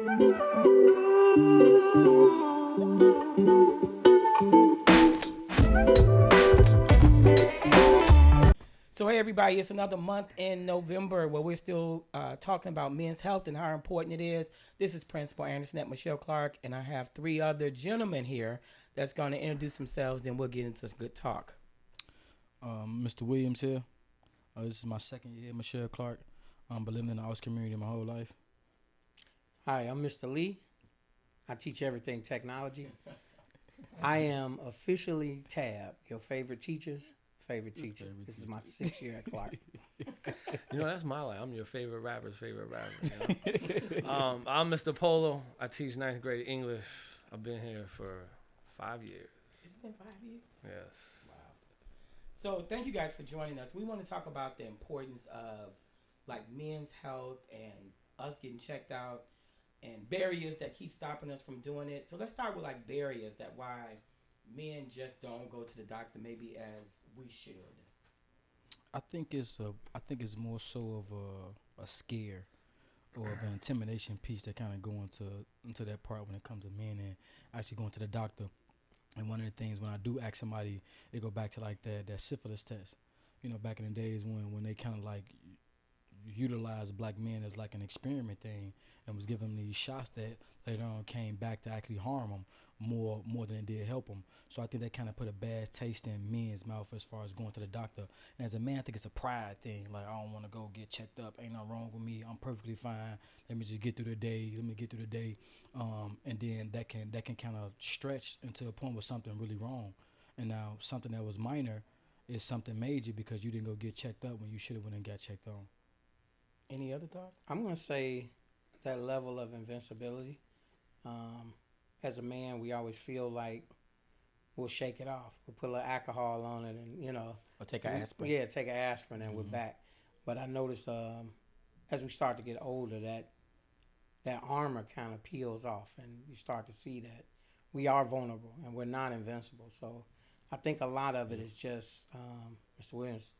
So, hey, everybody, it's another month in November where we're still talking about men's health and how important it is. This is Principal Anderson at Michelle Clark, and I have three other gentlemen here that's going to introduce themselves, then we'll get into some good talk. Mr. Williams here. This is my second year, Michelle Clark. Been living in the arts community my whole life. Hi, I'm Mr. Lee. I teach everything technology. I am officially Tab, your favorite teacher's favorite teacher. This is my 6th year at Clark. You know, that's my life. I'm your favorite rapper's favorite rapper. You know? I'm Mr. Polo. I teach 9th grade English. I've been here for 5 years. It's been 5 years? Yes. Wow. So thank you guys for joining us. We want to talk about the importance of like men's health and us getting checked out and barriers that keep stopping us from doing it. So let's start with like barriers that why men just don't go to the doctor maybe as we should. I think it's more so of a scare or of an intimidation piece that kind of go into that part when it comes to men and actually going to the doctor. And one of the things when I do ask somebody, it go back to like that syphilis test. You know, back in the days when they kind of like utilized black men as like an experiment thing and was giving them these shots that later on came back to actually harm them more than it did help them. So I think that kind of put a bad taste in men's mouth as far as going to the doctor. And as a man, I think it's a pride thing. Like, I don't want to go get checked up. Ain't nothing wrong with me. I'm perfectly fine. Let me just get through the day. And then that can kind of stretch into a point where something really wrong. And now something that was minor is something major because you didn't go get checked up when you should have went and got checked on. Any other thoughts? I'm going to say that level of invincibility. As a man, we always feel like we'll shake it off. We'll put a little alcohol on it and, you know. Or take an aspirin. Yeah, take an aspirin and we're back. But I noticed as we start to get older that armor kind of peels off and you start to see that we are vulnerable and we're not invincible. So I think a lot of it is just, Mr. Williams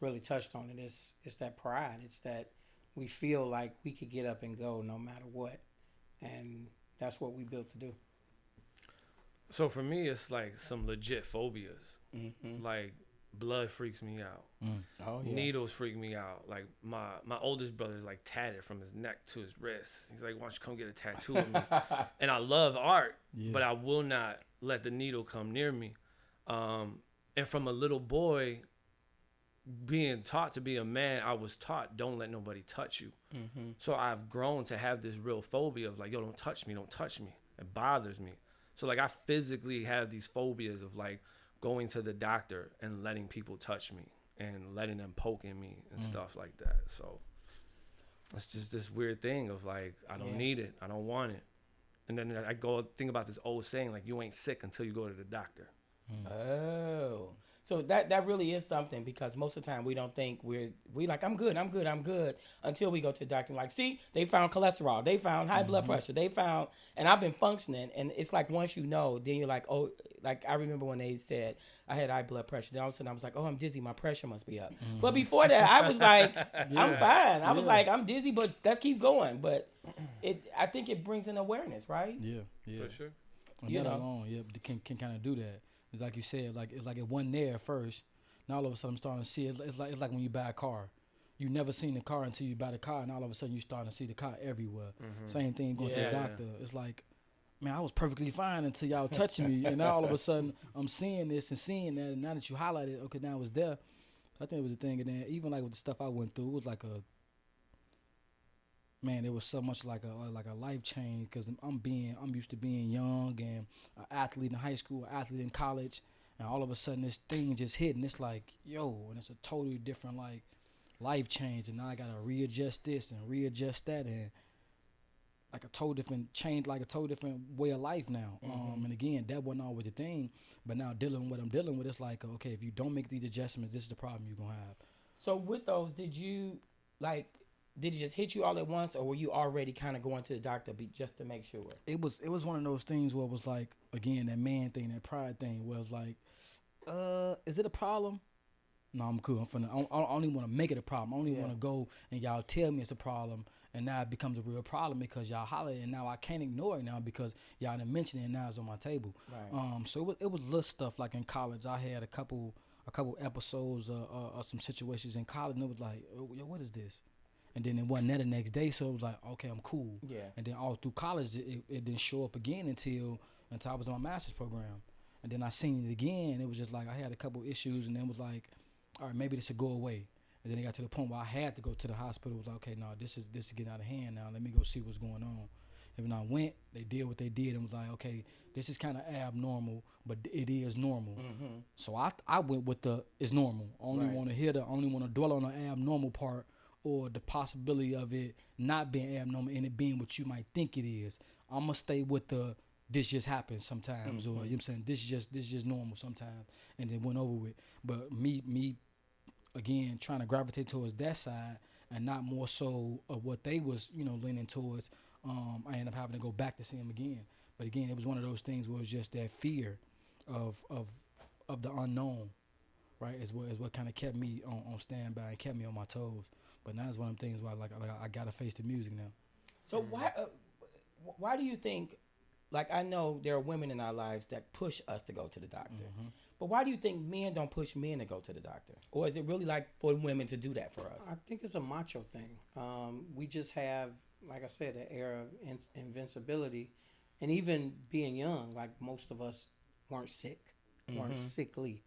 really touched on it. It's that pride. It's that we feel like we could get up and go no matter what. And that's what we built to do. So for me, it's like some legit phobias. Mm-hmm. Like blood freaks me out. Oh, yeah. Needles freak me out. Like my oldest brother is like tatted from his neck to his wrist. He's like, why don't you come get a tattoo of me? And I love art, but I will not let the needle come near me. And from a little boy, being taught to be a man, I was taught don't let nobody touch you. Mm-hmm. So I've grown to have this real phobia of like, yo, don't touch me. It bothers me. So like I physically have these phobias of like going to the doctor and letting people touch me and letting them poke in me and stuff like that. So it's just this weird thing of like, I don't need it. I don't want it. And then I go think about this old saying, like, you ain't sick until you go to the doctor. Oh, so that really is something because most of the time we don't think we like I'm good until we go to the doctor. Like, see, they found cholesterol, they found high blood pressure, they found, and I've been functioning, and it's like once you know, then you're like, oh, like I remember when they said I had high blood pressure, then all of a sudden I was like, oh, I'm dizzy, my pressure must be up. But before that, I was like, I'm fine. I was like, I'm dizzy, but let's keep going. But I think it brings an awareness, right? Yeah. For sure. And You that know. alone, can kind of do that. It's like you said, it's like it wasn't there at first. Now all of a sudden I'm starting to see it. It's like when you buy a car. You never seen the car until you buy the car, and all of a sudden you starting to see the car everywhere. Same thing going to the doctor. It's like, man, I was perfectly fine until y'all touched me, and now all of a sudden I'm seeing this and seeing that, and now that you highlighted, okay, now it's there. I think it was a thing, and then even like with the stuff I went through, it was like it was so much like a life change because I'm used to being young and an athlete in high school, an athlete in college, and all of a sudden this thing just hit, and it's like, yo, and it's a totally different like life change, and now I gotta readjust this and readjust that, and like a total different way of life now. And again, that wasn't always the thing, but now dealing with what I'm dealing with, it's like, okay, if you don't make these adjustments, this is the problem you're gonna have. So with those, did it just hit you all at once, or were you already kind of going to the doctor just to make sure? It was one of those things where it was like, again, that man thing, that pride thing, where it's like, is it a problem? No, I'm cool. I don't even want to make it a problem. I only want to go and y'all tell me it's a problem, And now it becomes a real problem because y'all holler, and now I can't ignore it now because y'all didn't mention it, and now it's on my table. Right. So it was little stuff like in college. I had a couple episodes of some situations in college, and it was like, yo, what is this? And then it wasn't there the next day, so it was like, okay, I'm cool. Yeah. And then all through college, it didn't show up again until I was in my master's program. And then I seen it again. It was just like I had a couple issues, and then it was like, all right, maybe this will go away. And then it got to the point where I had to go to the hospital. It was like, okay, no, this is getting out of hand now. Let me go see what's going on. And when I went, they did what they did and was like, okay, this is kind of abnormal, but it is normal. Mm-hmm. So I went with the it's normal. I only Right. want to dwell on the abnormal part or the possibility of it not being abnormal and it being what you might think it is. I'm gonna stay with the this just happens sometimes, or you know what I'm saying, this is just normal sometimes, and then went over with. But me again trying to gravitate towards that side and not more so of what they was leaning towards. I ended up having to go back to see him again. But again, it was one of those things where it's just that fear of the unknown, right? Is what kind of kept me on standby and kept me on my toes. But now it's one of them things where I gotta face the music now. So why do you think? Like, I know there are women in our lives that push us to go to the doctor, but why do you think men don't push men to go to the doctor? Or is it really like for women to do that for us? I think it's a macho thing. We just have, like I said, an era of invincibility. And even being young, like most of us weren't sick, weren't sickly.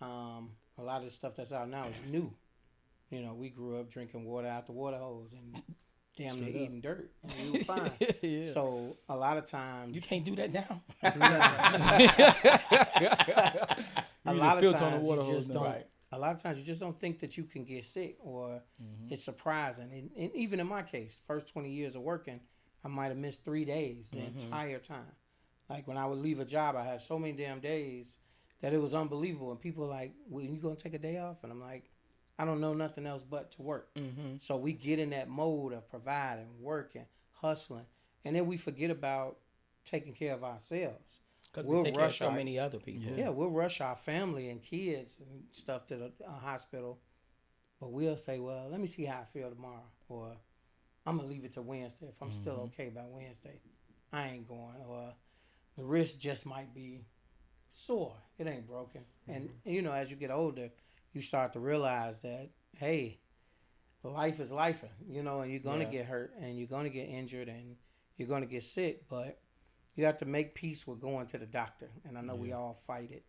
A lot of the stuff that's out now is new. You know, we grew up drinking water out the water hose and damn near eating dirt, and we were fine. Yeah. So a lot of times, You can't do that now. a need lot a of filter on the times water you hose just now. don't. Right. A lot of times you just don't think that you can get sick, or it's surprising. And even in my case, first 20 years of working, I might have missed 3 days the entire time. Like when I would leave a job, I had so many damn days that it was unbelievable. And people were like, "Well, you gonna take a day off?" And I'm like, I don't know nothing else but to work. So we get in that mode of providing, working, hustling, and then we forget about taking care of ourselves. Because we take care of so many other people. Yeah, we'll rush our family and kids and stuff to the hospital, but we'll say, well, let me see how I feel tomorrow, or I'm going to leave it to Wednesday. If I'm still okay by Wednesday, I ain't going, or the wrist just might be sore. It ain't broken. And, as you get older, you start to realize that, hey, life is life, and you're going to get hurt, and you're going to get injured, and you're going to get sick, but you have to make peace with going to the doctor. And I know we all fight it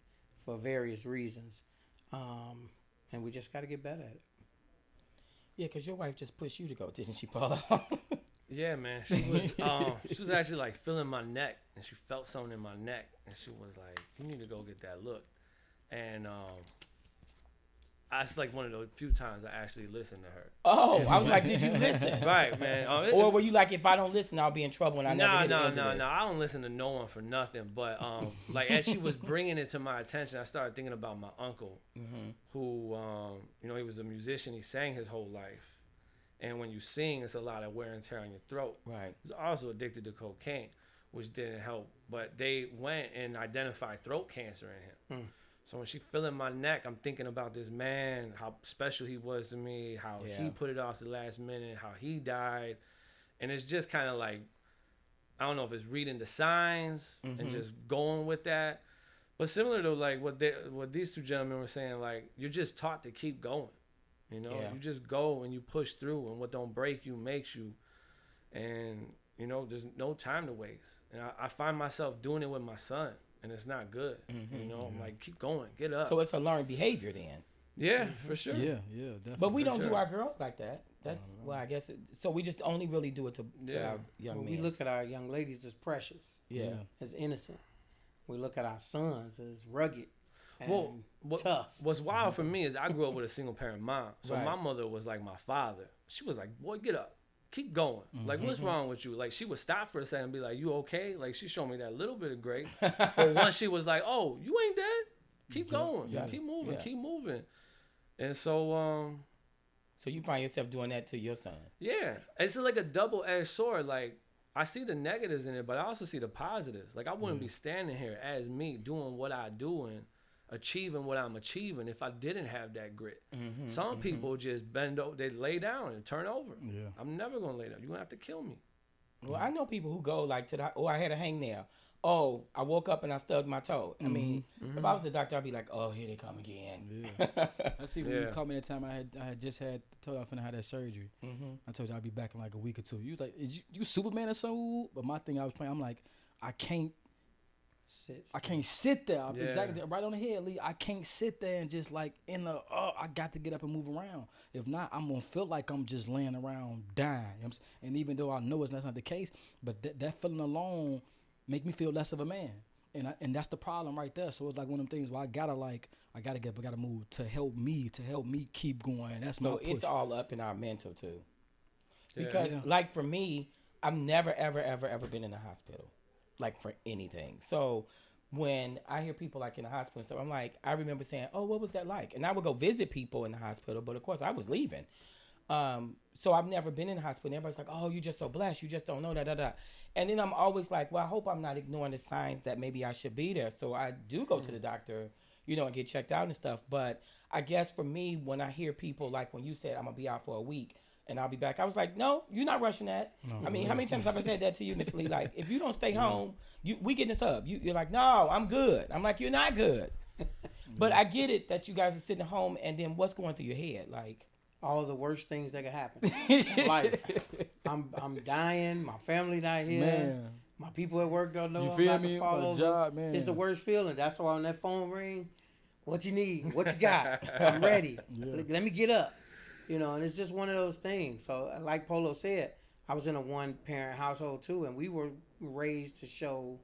for various reasons. And we just got to get better at it. Yeah, because your wife just pushed you to go, didn't she, Paula? Yeah, man. She was actually like feeling my neck, and she felt something in my neck, and she was like, "You need to go get that look." And it's like one of those few times I actually listened to her. Oh, I was like, did you listen? Right, man. Or were you like, if I don't listen, I'll be in trouble and I never hit the end of this? No. I don't listen to no one for nothing. But like as she was bringing it to my attention, I started thinking about my uncle, who he was a musician. He sang his whole life, and when you sing, it's a lot of wear and tear on your throat. Right. He was also addicted to cocaine, which didn't help. But they went and identified throat cancer in him. So when she feeling my neck, I'm thinking about this man, how special he was to me, how he put it off the last minute, how he died. And it's just kind of like, I don't know if it's reading the signs and just going with that. But similar to like what these two gentlemen were saying, like you're just taught to keep going. You just go and you push through, and what don't break you makes you. And, there's no time to waste. And I find myself doing it with my son. And it's not good, I'm like, keep going, get up. So it's a learned behavior then. Yeah, for sure. Yeah, definitely. But we don't do our girls like that. That's I guess. So we just only really do it to our young men. We look at our young ladies as precious, as innocent. We look at our sons as rugged and tough. What's wild for me is I grew up with a single parent mom. So my mother was like my father. She was like, boy, get up. Keep going. Like, what's wrong with you? Like, she would stop for a second and be like, you okay? Like, she showed me that little bit of grace. But once she was like, oh, you ain't dead? Keep going. Keep moving. Yeah. Keep moving. And so, So you find yourself doing that to your son. yeah. It's like a double-edged sword. Like, I see the negatives in it, but I also see the positives. Like, I wouldn't be standing here as me doing what I do, and achieving what I'm achieving if I didn't have that grit. Mm-hmm, Some people just bend over, they lay down and turn over. Yeah. I'm never gonna lay down. You're gonna have to kill me. Well, I know people who go like to the, oh, I had a hangnail. Oh, I woke up and I stubbed my toe. I mean, if I was a doctor, I'd be like, oh, here they come again. Yeah. I see when you Yeah. called me that time I had just had told you I finna have that surgery. I told you I'd be back in like a week or two. You was like, is you Superman or something? But my thing I was playing, I'm like, I can't sit there. I'm Yeah. exactly right on the head, Lee. I can't sit there and just like I got to get up and move around. If not, I'm gonna feel like I'm just laying around dying. You know what I'm saying? And even though I know that's not the case, but that feeling alone make me feel less of a man. And that's the problem right there. So it's like one of them things where I gotta get up, I gotta move to help me keep going. That's my So push. it's all up in our mental too. Yeah. Because Yeah. like for me, I've never ever been in the hospital, like for anything. So when I hear people like in the hospital and stuff, I'm like, I remember saying, oh, what was that like? And I would go visit people in the hospital, but of course I was leaving. So I've never been in the hospital. Everybody's like, oh, you're just so blessed. You just don't know that. And then I'm always like, well, I hope I'm not ignoring the signs that maybe I should be there. So I do go to the doctor, and get checked out and stuff. But I guess for me, when I hear people like when you said I'm gonna be out for a week and I'll be back, I was like, no, you're not rushing that. I mean, how many times have I said that to you, Miss Lee? Like, if you don't stay home, we getting this up. You're like, no, I'm good. I'm like, you're not good. But I get it that you guys are sitting at home, and then what's going through your head, like. All the worst things that could happen. Life. I'm dying. My family not here. Man. My people at work don't know You I'm feel about me? to fall My over. job, man. It's the worst feeling. That's why when that phone ring, what you need? What you got? I'm ready. Yeah. Let me get up. And it's just one of those things. So like Polo said, I was in a one-parent household too, and we were raised to show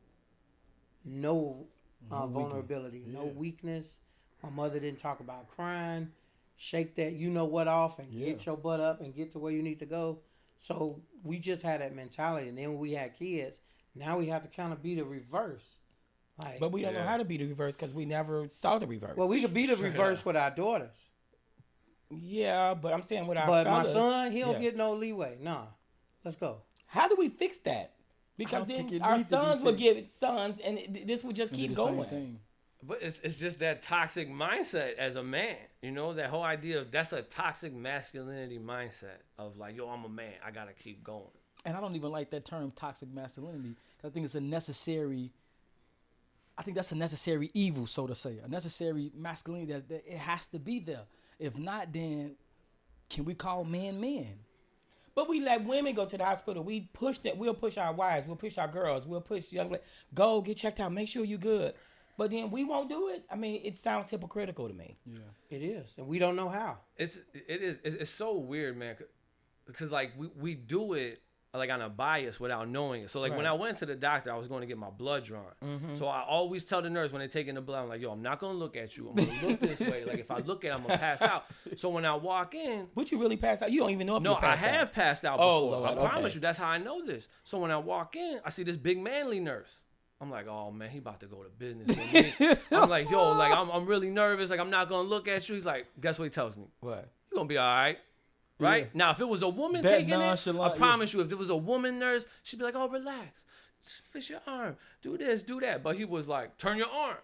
no vulnerability, no weakness. My mother didn't talk about crying. Shake that what off and get your butt up and get to where you need to go. So we just had that mentality. And then when we had kids, now we have to kind of be the reverse. Like, But we don't know how to be the reverse because we never saw the reverse. well, we could be the reverse with our daughters. Yeah, but I'm saying with our But my fellas, son, he don't yeah. get no leeway. Nah, let's go. How do we fix that? Because don't think then it our needs to be sons would fixed. give sons, and this would just It'll be keep the same going. thing. But it's just that toxic mindset as a man. That whole idea of that's a toxic masculinity mindset of like, yo, I'm a man. I got to keep going. And I don't even like that term toxic masculinity. 'Cause I think it's a necessary. I think that's a necessary evil, so to say, a necessary masculinity that it has to be there. If not, then can we call men men? But we let women go to the hospital. We push that. We'll push our wives. We'll push our girls. We'll push young. Go get checked out. Make sure you're good. But then we won't do it. I mean, it sounds hypocritical to me. Yeah. It is, and we don't know how. It's so weird, man. Because like we do it like on a bias without knowing it. So like when Right. I went to the doctor, I was going to get my blood drawn. So I always tell the nurse when they're taking the blood, I'm like, yo, I'm not going to look at you. I'm going to look this way. Like if I look at it, I'm going to pass out. So when I walk in, Would you really pass out? You don't even know if no, you I passed out. have passed out Oh, before. Lord, I promise okay. you, that's how I know this. So when I walk in, I see this big manly nurse. I'm like, oh man, he about to go to business with me. I'm like, yo, like I'm really nervous. Like I'm not gonna look at you. He's like, guess what he tells me? What? You're gonna be all right. Right? Yeah. Now, if it was a woman That taking it, I nonchalant, promise you, if there was a woman nurse, she'd be like, oh, relax. Just fish your arm. Do this, do that. But he was like, turn your arm.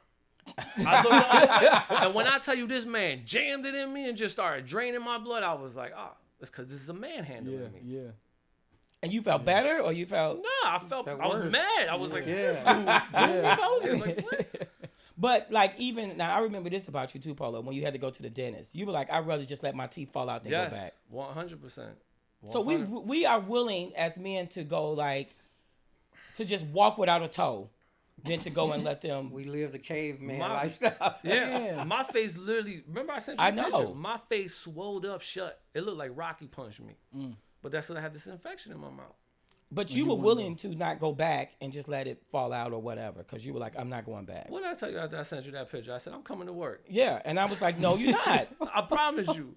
I looked over, and when I tell you this man jammed it in me and just started draining my blood, I was like, oh, it's because this is a man handling Yeah. me. Yeah. And you felt better, or you felt? Nah, I felt, That I was worse. mad. I was like, this Yeah. dude, doing me bogus. Like, what? But like even now, I remember this about you too, Polo. When you had to go to the dentist, you were like, "I'd rather just let my teeth fall out than Yes, go back." 100%. So we are willing as men to go like to just walk without a toe, than to go and let them. We live the caveman My- lifestyle. Yeah, my face literally. Remember, I sent you I a picture. know. My face swelled up shut. It looked like Rocky punched me. But that's because I had this infection in my mouth. But you were willing to not go back and just let it fall out or whatever, because you were like, "I'm not going back." What did I tell you after I sent you that picture? I said, I'm coming to work. Yeah, and I was like, "No, you're not." I promise you.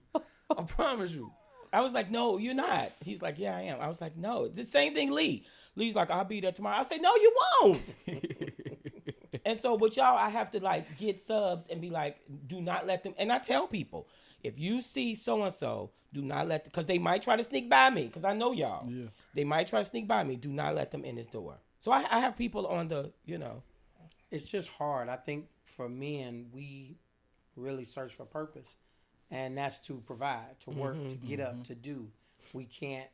I promise you. I was like, "No, you're not." He's like, "Yeah, I am." I was like, "No." It's the same thing, Lee. Lee's like, "I'll be there tomorrow." I say, "No, you won't." And so with y'all, I have to like get subs and be like, do not let them. And I tell people, if you see so and so, do not let, because they might try to sneak by me, because I know y'all. Yeah. They might try to sneak by me. Do not let them in this door. So I have people on the, It's just hard. I think for men, we really search for purpose, and that's to provide, to work, to get up, to do. We can't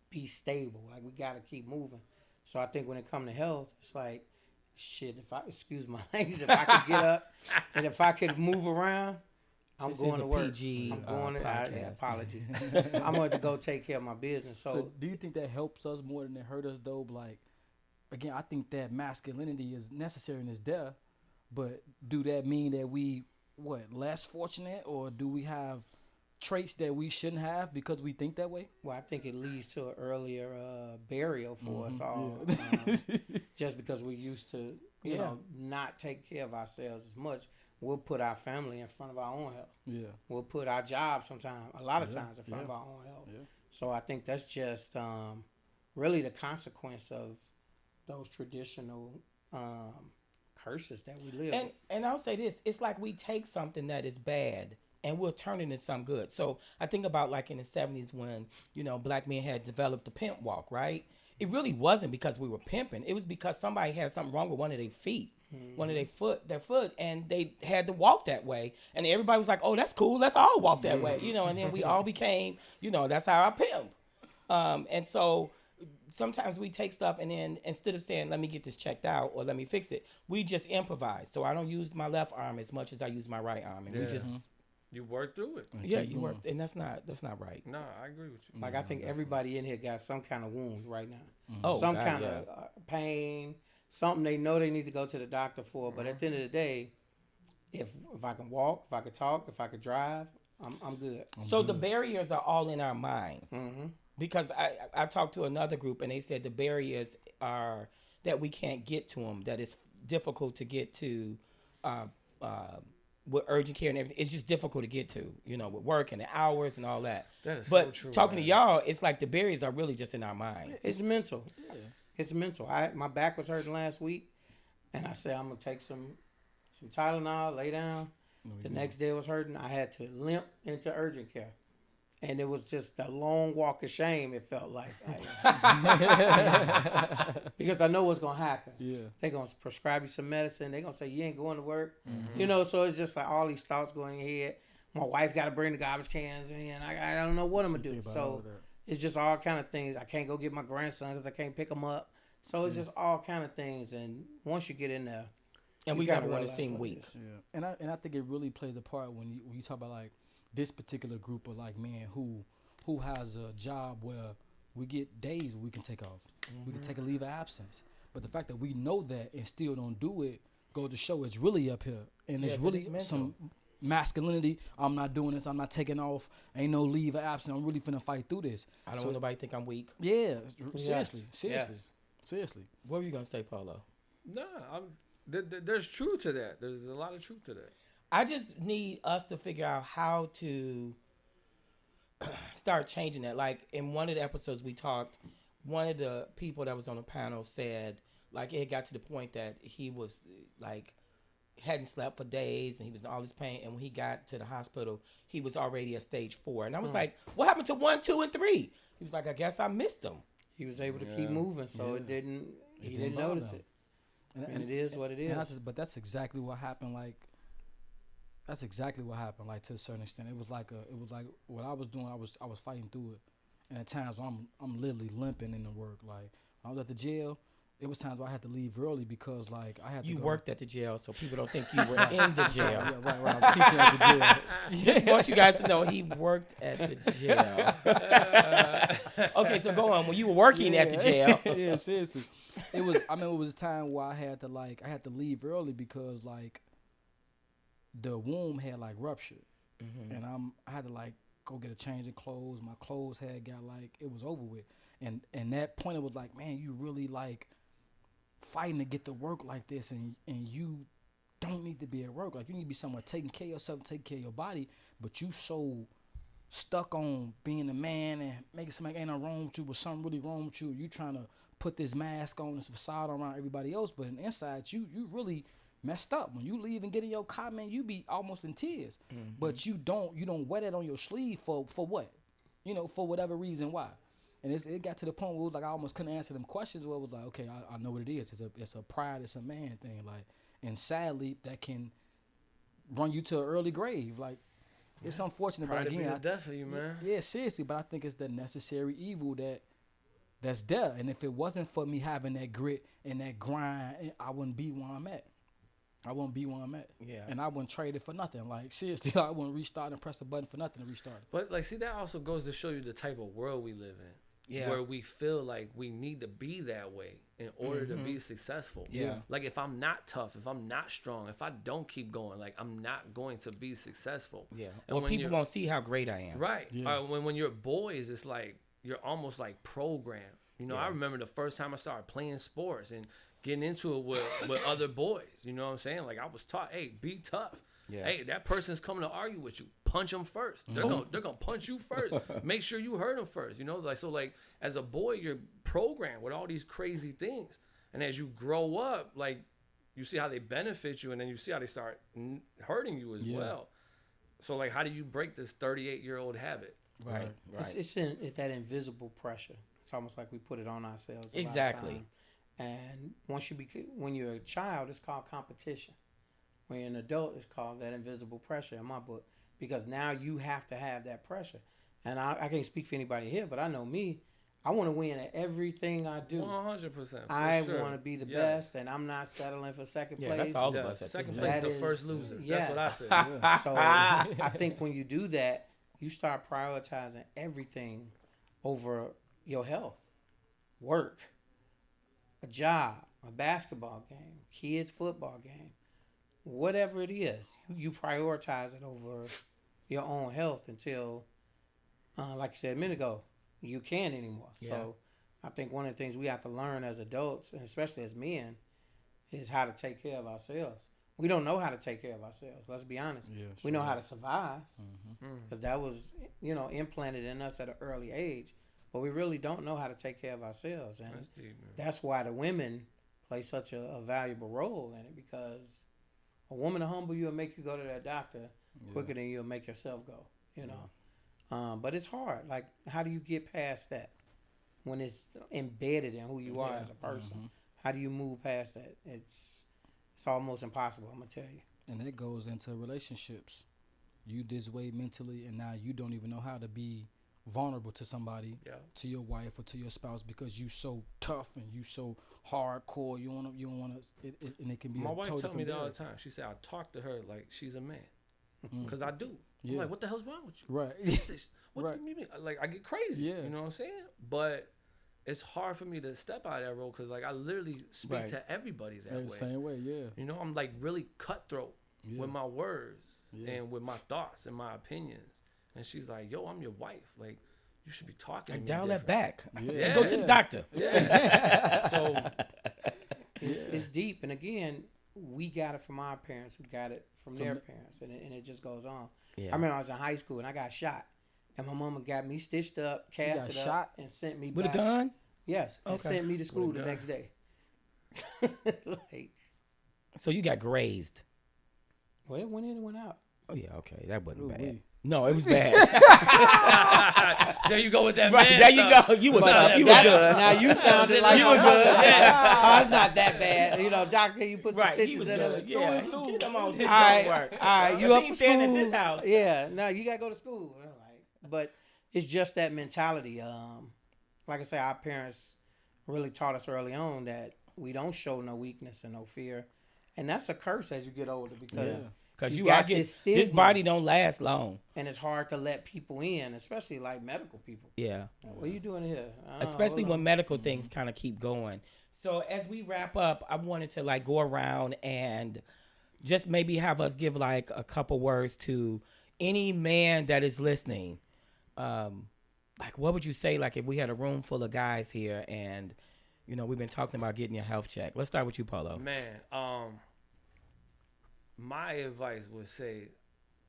be stable. Like, we got to keep moving. So I think when it comes to health, it's like, shit, if I, excuse my language, if I could get up and if I could move around, I'm This going is to a work. PG, I'm going to, podcast. apologies. I'm going to go take care of my business. So do you think that helps us more than it hurt us though? Like, again, I think that masculinity is necessary and is there, but do that mean that we less fortunate, or do we have traits that we shouldn't have because we think that way? Well, I think it leads to an earlier burial for us all, just because we're used to, you know, not take care of ourselves as much. We'll put our family in front of our own health. Yeah. We'll put our job sometimes, a lot of times, in front of our own health. Yeah. So I think that's just really the consequence of those traditional curses that we live with. And I'll say this: it's like we take something that is bad and we'll turn it into something good. So I think about like in the 70s when, you know, black men had developed the pimp walk, right? It really wasn't because we were pimping. It was because somebody had something wrong with one of their feet, one of their foot, and they had to walk that way. And everybody was like, oh, that's cool. Let's all walk that way, you know, and then we all became, you know, that's how I pimp. And so sometimes we take stuff and then instead of saying, let me get this checked out or let me fix it, we just improvise. So I don't use my left arm as much as I use my right arm. And we just... You work through it. you work, and that's not right. No, I agree with you. Like, I think everybody in here got some kind of wound right now. Oh, some God, kind of pain, something they know they need to go to the doctor for. But at the end of the day, if I can walk, if I could talk, if I could drive, I'm good. So the barriers are all in our mind. Because I talked to another group and they said the barriers are that we can't get to them, that it's difficult to get to with urgent care and everything. It's just difficult to get to, you know, with work and the hours and all that. That is but so true, talking man. to y'all, it's like the barriers are really just in our mind. It's mental. It's mental. My back was hurting last week, and I said I'm gonna take some Tylenol, lay down. The next day it was hurting. I had to limp into urgent care. And it was just a long walk of shame, it felt like. Because I know what's going to happen. Yeah. They're going to prescribe you some medicine. They're going to say, you ain't going to work. You know, so it's just like all these thoughts going in your head. My wife got to bring the garbage cans in. I don't know what I'm going to do. So it's just all kind of things. I can't go get my grandson because I can't pick him up. So it's just all kind of things. And once you get in there, And we never want to seem weak. Yeah. And I think it really plays a part when you talk about like this particular group of like men who has a job where we get days where we can take off. We can take a leave of absence. But the fact that we know that and still don't do it goes to show it's really up here. And it's really some masculinity. I'm not doing this. I'm not taking off. Ain't no leave of absence. I'm really finna fight through this. I don't want nobody to think I'm weak. Yeah. Seriously. What were you going to say, Paulo? No, there's truth to that. There's a lot of truth to that. I just need us to figure out how to start changing that. Like in one of the episodes we talked, one of the people that was on the panel said like it got to the point that he was like hadn't slept for days and he was in all this pain, and when he got to the hospital he was already at stage 4, and I was like, what happened to 1, 2, and 3? He was like, I guess I missed them. He was able to keep moving, so he didn't notice it. And it is what it is. But that's exactly what happened. Like, that's exactly what happened. Like, to a certain extent, it was like what I was doing. I was fighting through it, and at times I'm literally limping in the work. Like, I was at the jail. It was times where I had to leave early because like I had to. You go. worked at the jail, so people don't think you were in the jail. Yeah, right. I'm teaching at the jail. Just want you guys to know he worked at the jail. Okay, so go on. When you were working at the jail. Yeah, seriously. It was a time where I had to leave early because like the womb had like ruptured. And I had to like go get a change of clothes. My clothes had got like, it was over with. And that point it was like, man, you really like fighting to get to work like this, and you don't need to be at work. Like, you need to be somewhere taking care of yourself, taking care of your body, but you so stuck on being a man and making something ain't no wrong with you, but something really wrong with you. You trying to put this mask on, this facade around everybody else, but in the inside you really messed up. When you leave and get in your car, man, you be almost in tears. But you don't wear that on your sleeve for what? You know, for whatever reason why. And it got to the point where it was like I almost couldn't answer them questions. Where it was like, okay, I know what it is. It's a pride. It's a man thing. Like, and sadly, that can run you to an early grave. Like, it's unfortunate, Pride but to be again, the death of you, man. yeah, seriously. But I think it's the necessary evil that's there. And if it wasn't for me having that grit and that grind, I wouldn't be where I'm at. I wouldn't be where I'm at. Yeah. And I wouldn't trade it for nothing. Like, seriously, I wouldn't restart and press a button for nothing to restart it. But like, see, that also goes to show you the type of world we live in. Yeah. Where we feel like we need to be that way in order to be successful. Yeah. Like, if I'm not tough, if I'm not strong, if I don't keep going, like, I'm not going to be successful. Yeah. And Well, when people you're- won't see how great I am. Right. Yeah. When you're boys, it's like you're almost like programmed. You know, Yeah. I remember the first time I started playing sports and getting into it with other boys. You know what I'm saying? Like, I was taught, hey, be tough. Yeah. Hey, that person's coming to argue with you. Punch them first. They're gonna punch you first. Make sure you hurt them first. You know, like, so like as a boy, you're programmed with all these crazy things, and as you grow up, like, you see how they benefit you, and then you see how they start hurting you as well. So like, how do you break this 38-year-old habit? Right. Right. It's that invisible pressure. It's almost like we put it on ourselves. A lot of Exactly. time. And when you're a child, it's called competition. When you're an adult, it's called that invisible pressure in my book, because now you have to have that pressure. And I can't speak for anybody here, but I know me. I want to win at everything I do. 100%. I want to be the best, and I'm not settling for second Yeah, place. that's all of us. At Second this place, point. That the first is- loser. yes. That's what I said. So I think when you do that, you start prioritizing everything over your health, work, a job, a basketball game, kids' football game, whatever it is. You prioritize it over your own health until, like you said a minute ago, you can't anymore. Yeah. So I think one of the things we have to learn as adults, and especially as men, is how to take care of ourselves. We don't know how to take care of ourselves. Let's be honest. Yeah, We know how to survive Mm. because that was, implanted in us at an early age. But we really don't know how to take care of ourselves, and That's deep, man. that's why the women play such a valuable role in it, because a woman will humble you and make you go to that doctor quicker than you'll make yourself go. But it's hard. Like, how do you get past that when it's embedded in who you are as a person? How do you move past that? It's almost impossible. I'm gonna tell you. And that goes into relationships. You this way mentally, and now you don't even know how to be vulnerable to somebody, Yeah. to your wife or to your spouse, because you so tough and you so hardcore. You don't want to, and it can be. My a wife totally told me different the other day. time. She said I talk to her like she's a man, because I do. I'm Yeah. like, what the hell's wrong with you? Right. Fix this. What Right. do you mean? Like, I get crazy. Yeah. You know what I'm saying? But it's hard for me to step out of that role, because like I literally speak Right. to everybody that They're way. the same way, yeah. You know, I'm like really cutthroat Yeah. with my words Yeah. and with my thoughts and my opinions. And she's like, yo, I'm your wife. Like, you should be talking to Like, me dial that different." back. Yeah. And go to the Yeah. doctor. Yeah. So It's deep, and again, we got it from our parents, who got it from their parents, and it just goes on. Yeah. I remember I was in high school and I got shot, and my mama got me stitched up, got casted up, shot? and sent me With a back. gun? Yes, and Okay. sent me to school With a the gun. next day. Like, So you got grazed. well, it went in and went out. Oh, yeah, okay. That wasn't Ooh, bad. wee. No, it was bad. there you go with that Right, man there you stuff. go. You were But tough. You were that- good. Now you sounded like You were good. Oh, it's not that bad. Doctor, you put some Right, he stitches was in good. it. Yeah, he did them on his All right, work. all right. You up He for staying school? at this house. Yeah, no, you gotta go to school. I'm like, but it's just that mentality. Like I say, our parents really taught us early on that we don't show no weakness and no fear, and that's a curse as you get older, because Because you you got I get this this stigma. body don't last long. and it's hard to let people in, especially like medical people. Yeah. What are you doing here? Especially hold when on. medical things kind of keep going. So as we wrap up, I wanted to like go around and just maybe have us give like a couple words to any man that is listening. Like, what would you say, like, if we had a room full of guys here and, we've been talking about getting your health check. Let's start with you, Polo. Man, my advice would say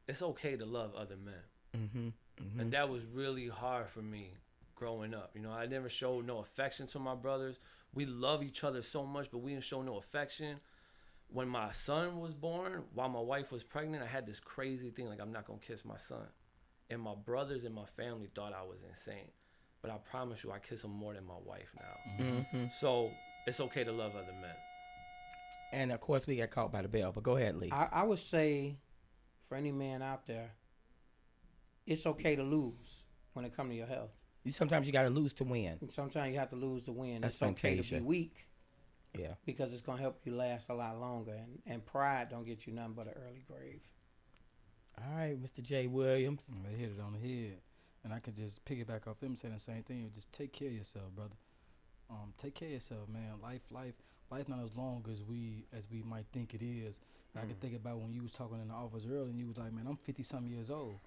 it's okay to love other men. And that was really hard for me growing up. I never showed no affection to my brothers. We love each other so much, but we didn't show no affection. When my son was born, while my wife was pregnant, I had this crazy thing, like, I'm not going to kiss my son. And my brothers and my family thought I was insane. but I promise you, I kiss them more than my wife now. Mm-hmm. So it's okay to love other men. And of course, we got caught by the bell. But go ahead, Lee. I would say, for any man out there, it's okay to lose when it comes to your health. Sometimes you got to lose to win. And sometimes you have to lose to win. That's it's okay to Fantasia. be weak Yeah. because it's gonna help you last a lot longer. And pride don't get you nothing but an early grave. All right, Mr. J. Williams. They hit it on the head, and I could just piggyback off them saying the same thing. Just take care of yourself, brother. Take care of yourself, man. Life not as long as we might think it is. I can think about when you was talking in the office earlier, and you was like, man, I'm 50-some years old.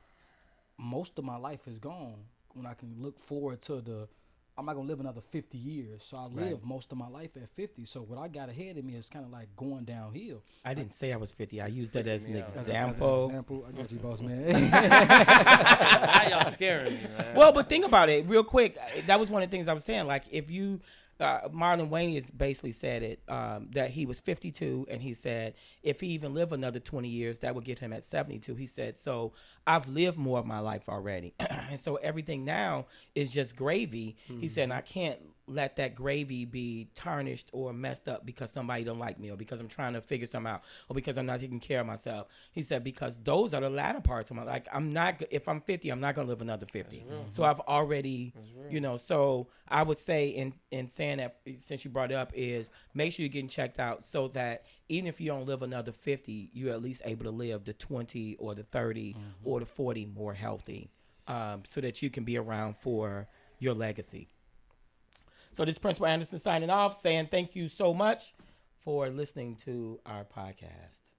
Most of my life is gone. When I can look forward to I'm not gonna live another 50 years, so I live most of my life at 50. So what I got ahead of me is kind of like going downhill. I didn't say I was 50. I used that as an me out. example. I got you, boss man. Now y'all scaring me, man. Well, but think about it real quick. That was one of the things I was saying. Like, if you, Marlon Wayne has basically said it, that he was 52, and he said if he even lived another 20 years, that would get him at 72. He said, so I've lived more of my life already. And so everything now is just gravy. He said, and I can't let that gravy be tarnished or messed up because somebody don't like me, or because I'm trying to figure something out, or because I'm not taking care of myself. He said, because those are the latter parts of my life. If I'm 50, I'm not going to live another 50. So I've already, so I would say in saying that, since you brought it up, is make sure you're getting checked out so that even if you don't live another 50, you're at least able to live the 20 or the 30 or the 40 more healthy, so that you can be around for your legacy. So this is Principal Anderson signing off, saying thank you so much for listening to our podcast.